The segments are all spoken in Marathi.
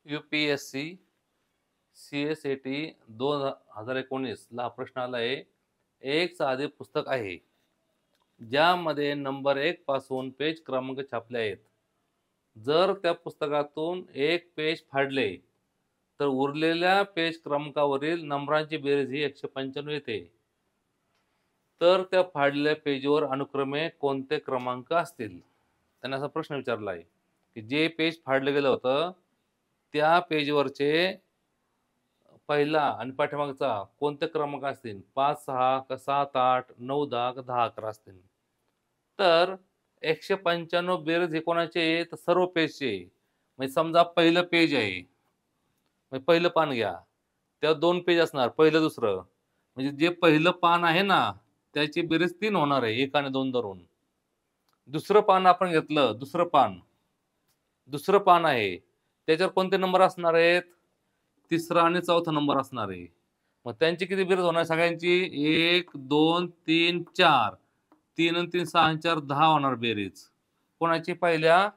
UPSC CSAT 2019 ला हा प्रश्न आला आहे. एक साधे पुस्तक आहे ज्यामध्ये नंबर 1 पासून पेज क्रमांक छापले आहेत. जर त्या पुस्तकातून एक पेज फाडले तर उरलेल्या पेज क्रमांकावरील नंबरांची बेरीज ही 195 येते. तर त्या फाडलेल्या पेजवर अनुक्रमे कोणते क्रमांक असतील? त्यांनी असा प्रश्न विचारला आहे की जे पेज फाडलं गेलं होतं त्या पेजवरचे पहिला आणि पाठीमागचा कोणते क्रमांक असतील? 5, 6 का 7, 8, 9, 10 का 10, 11 असतील. तर 195 बेरीज हे कोणाचे आहे? तर सर्व पेजचे आहे. म्हणजे समजा पहिलं पेज आहे. म्हणजे पहिलं पान घ्या. त्यावर 2 पेज असणार, पहिलं दुसरं. म्हणजे जे पहिलं पान आहे ना, त्याची बेरीज 3 होणार आहे 1 आणि 2 धरून. दुसरं पान आपण घेतलं, दुसरं पान आहे. त्याच्यावर कोणते नंबर असणार आहेत? तिसरा आणि चौथा नंबर असणार आहे. मग त्यांची किती बेरीज होणार सगळ्यांची? 1, 2, 3, 4. 3 आणि 3 6 आणि 4 10 होणार बेरीज. कोणाची? पहिल्या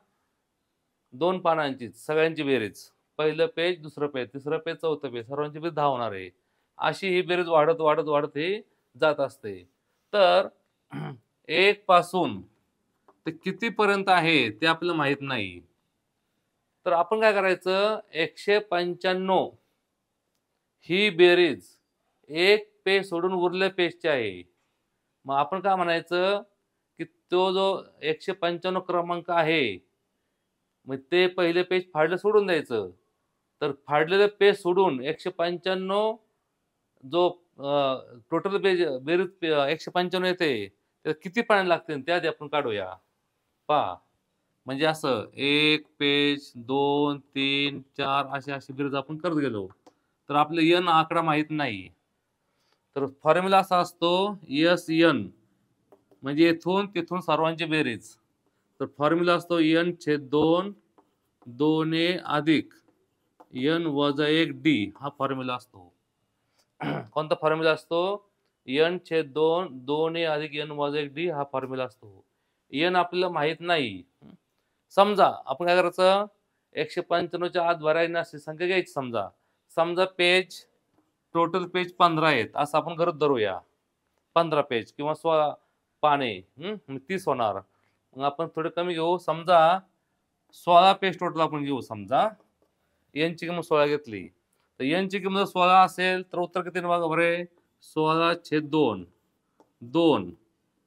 2 पानांची सगळ्यांची बेरीज. पहिलं पेज, दुसरं पेज, तिसरं पेज, चौथं पेज, सर्वांची बेरीज 10 होणार आहे. अशी ही बेरीज वाढत वाढत वाढत ही जात असते. तर 1 पासून ते कितीपर्यंत आहे ते आपल्याला माहित नाही. तर आपण काय करायचं? 195 ही बेरीज एक पेज सोडून उरलेल्या पेजची आहे. मग आपण काय म्हणायचं की तो जो 195 क्रमांक आहे, मग ते पहिले पेज फाडलं सोडून द्यायचं. तर फाडलेलं पेज सोडून 195 जो टोटल पेज बेरीज 195 येते. तर किती पानं लागतील ते आधी आपण काढूया. पहा. म्हणजे असं 1 पेज, 2, 3, 4 अशी बेरीज आपण करत गेलो. तर आपल्याला n आकडा माहित नाही. तर फॉर्म्युला असा असतो SN म्हणजे येथून तिथून सर्वांची बेरीज. तर फॉर्म्युला असतो n/2 2a अधिक n वजा 1d हा फॉर्म्युला असतो. कोणता फॉर्म्युला असतो? n/2 2a अधिक n वजा 1d हा फॉर्म्युला असतो. n आपल्याला माहित नाही. समजा आपण काय करायचं? 195 च्या आत भरायची अशी संख्या घ्यायची समजा. समजा पेज टोटल पेज 15 आहेत असं आपण गृहीत धरूया. 15 पेज किंवा 16 पाने 30 होणार. मग आपण थोडे कमी घेऊ. समजा 16 पेज टोटल आपण घेऊ समजा. n ची किंमत 16 घेतली. तर n ची किंमत 16 असेल तर उत्तर किती बघा बरे? 16/2. 2.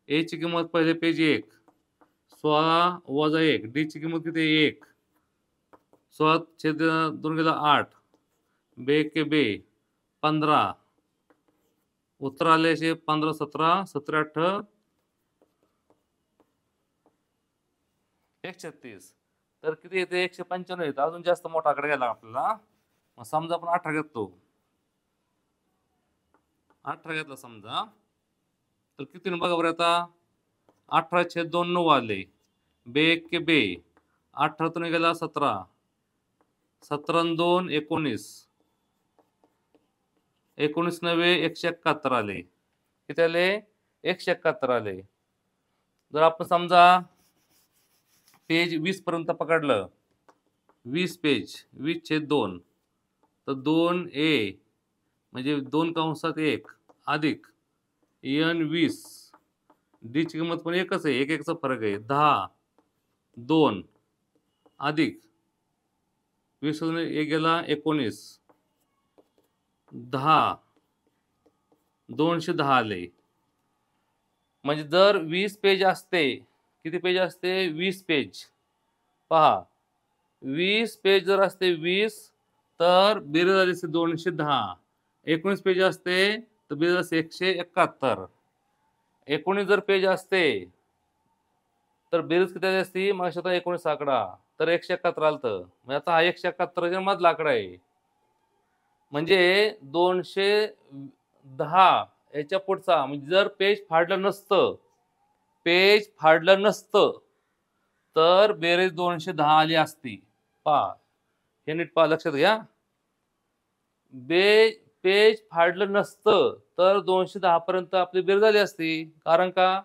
a ची किंमत पहिले पेज 1. 16 वजा 1. d ची किंमत किती? 1. 16/2 गेला 8. बे के बे 15. उत्तर आले असे 15 17 17 8 136. तर किती येते? 195 येते. अजून जास्त मोठा आकडा घ्यायला आपल्याला. मग समजा आपण 18 घेतो. 18 घेतला समजा. तर किती बघा बरं आता? 18/2 9 आले. बे के बे 18 गेला 17. 17 आणि 2 19. 19 नव्हे 171 आले. किती आले? 171 आले. जर आपण समजा पेज 20 पर्यंत पकडलं. 20 पेज 20/2 तर 2a म्हणजे 2 कंसात 1 अधिक n 20. d ची किंमत पण एकच आहे. 1 1 चा फरक आहे. 10 2 अधिक 20 1 गेला 19. 10 210 आले. म्हणजे जर 20 पेज असते, किती पेज असते? 20 पेज. पहा 20 पेज जर असते 20 तर बेरीज आली असते 210. 19 पेज असते तर बेरीज असते 171. 19 जर पेज असते तर बेरीज किती आली असती? मग 19 आकडा तर 171 आलतं. म्हणजे आता हा 171 मधला आकडा आहे. म्हणजे 210 याच्या पुढचा म्हणजे जर पेज फाडलं नसतं तर बेरीज 210 आली असती. पहा हे नीट पहा, लक्षात घ्या. पेज फाडलं नसतं तर 210 पर्यंत आपली बेरीज झाली असती. कारण का?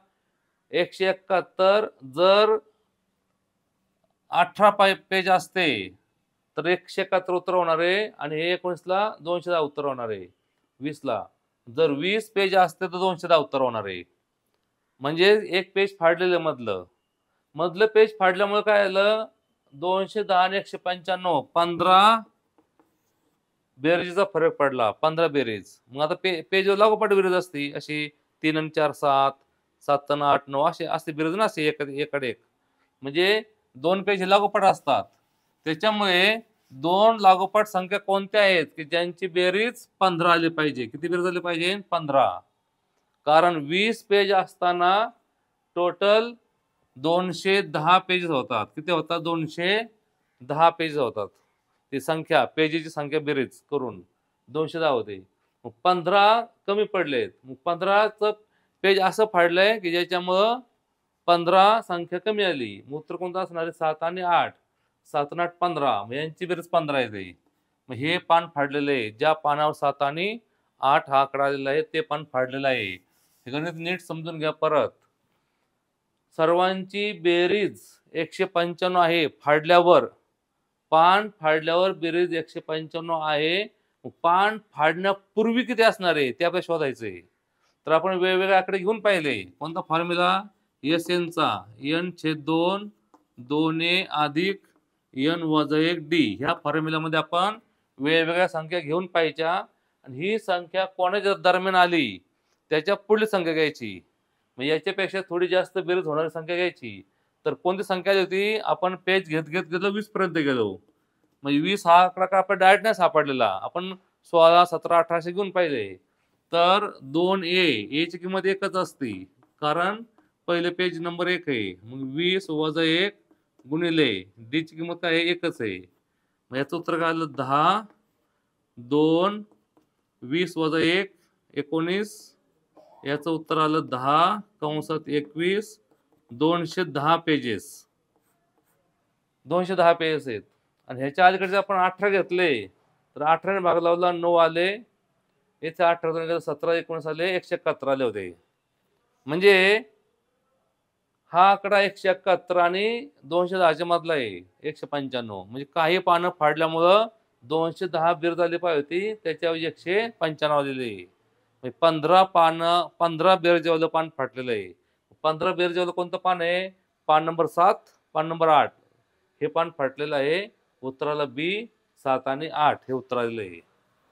171 जर 18 पेज असते तर 171 उत्तर होणार आहे आणि हे 19ला 210 उत्तर होणार आहे 20ला. जर 20 पेज असते तर 210 उत्तर होणार आहे. म्हणजे एक पेज फाडलेलं मधलं पेज फाडल्यामुळे काय झालं, 210 आणि 195 15 बेरजेचा फरक पडला. 15 बेरीज. मग आता पेजवर लागोपाठ बेरीज असते अशी 3 आणि 4 7, 7 आणि 8 9 असे असते बेरीज ना, असे एकाकडे एक. म्हणजे 2 पेज लागोपाठ असतात. त्याच्यामुळे 2 लागोपाठ संख्या कोणत्या आहेत की ज्यांची बेरीज 15 आली पाहिजे. किती बेरीज आली पाहिजे? 15. कारण 20 पेज असताना टोटल 210 पेजेस होतात. किती होतात? 210 पेजेस होतात. ती संख्या पेजेसची संख्या बेरीज करून 210 होते. मग 15 कमी पडलेत. मग 15चं पेज असं फाडलंय की ज्याच्यामुळं 15 संख्या कमी आली. मग उत्तर कोणतं असणार आहे? 7 आणि 8. 7 आणि 8 15. मग यांची बेरीज 15 येते. मग हे पान फाडलेलं आहे. ज्या पानावर 7 आणि 8 हा आकडा आलेला आहे ते पान फाडलेलं आहे. हे गणित नीट समजून घ्या परत. सर्वांची बेरीज 195 आहे फाडल्यावर. पान फाडल्यावर बेरीज 195 आहे. पान फाडण्यापूर्वी किती असणार आहे ते आपल्याला शोधायचंय. तर आपण वेगवेगळे आकडे घेऊन पाहिले. कोणता फॉर्म्युला? SN चा n/2 2a अधिक n वजा 1 d. ह्या फॉर्म्युल्यामध्ये आपण वेगवेगळ्या संख्या घेऊन पाहायच्या आणि ही संख्या कोणाच्या दरम्यान आली त्याच्या पुढली संख्या घ्यायची. मग याच्यापेक्षा थोडी जास्त बेरीज होणारी संख्या घ्यायची. तर कोणती संख्या आली होती? आपण पेज घेत गेलो 20 पर्यंत गेलो. म्हणजे 20 हा आकडा का आपण डायरेक्ट नाही सापडलेला. आपण 16 17 18 असे घेऊन पाहिले. तर 2a ची किंमत एकच असते कारण पहिले पेज नंबर 1 आहे. मग 20 वजा 1 गुणिले d ची किंमत काय आहे? एकच आहे. मग याचं उत्तर काय आलं? 10 2 20 वजा 1 19. याचं उत्तर आलं 10 कंसात 21 210 पेजेस. 210 पेजेस आहेत. आणि ह्याच्या अलीकडे आपण 18 घेतले तर 18 ने भाग लावला 9 आले. इथे 18 17 19 आले 171 आले होते. म्हणजे हा आकडा 171 आणि 210च्या मधला आहे 195. म्हणजे काही पानं फाडल्यामुळं 210 बेरीज आली पाहिजे होती त्याच्याऐवजी 195 आलेले. 15 बेरजेवालं पान फाटलेलं आहे. 15 बेरजेवालं कोणतं पान आहे? पान नंबर 7, पान नंबर 8 हे पान फाटलेलं आहे. उत्तराला B 7 आणि 8 हे उत्तर आलेलं आहे.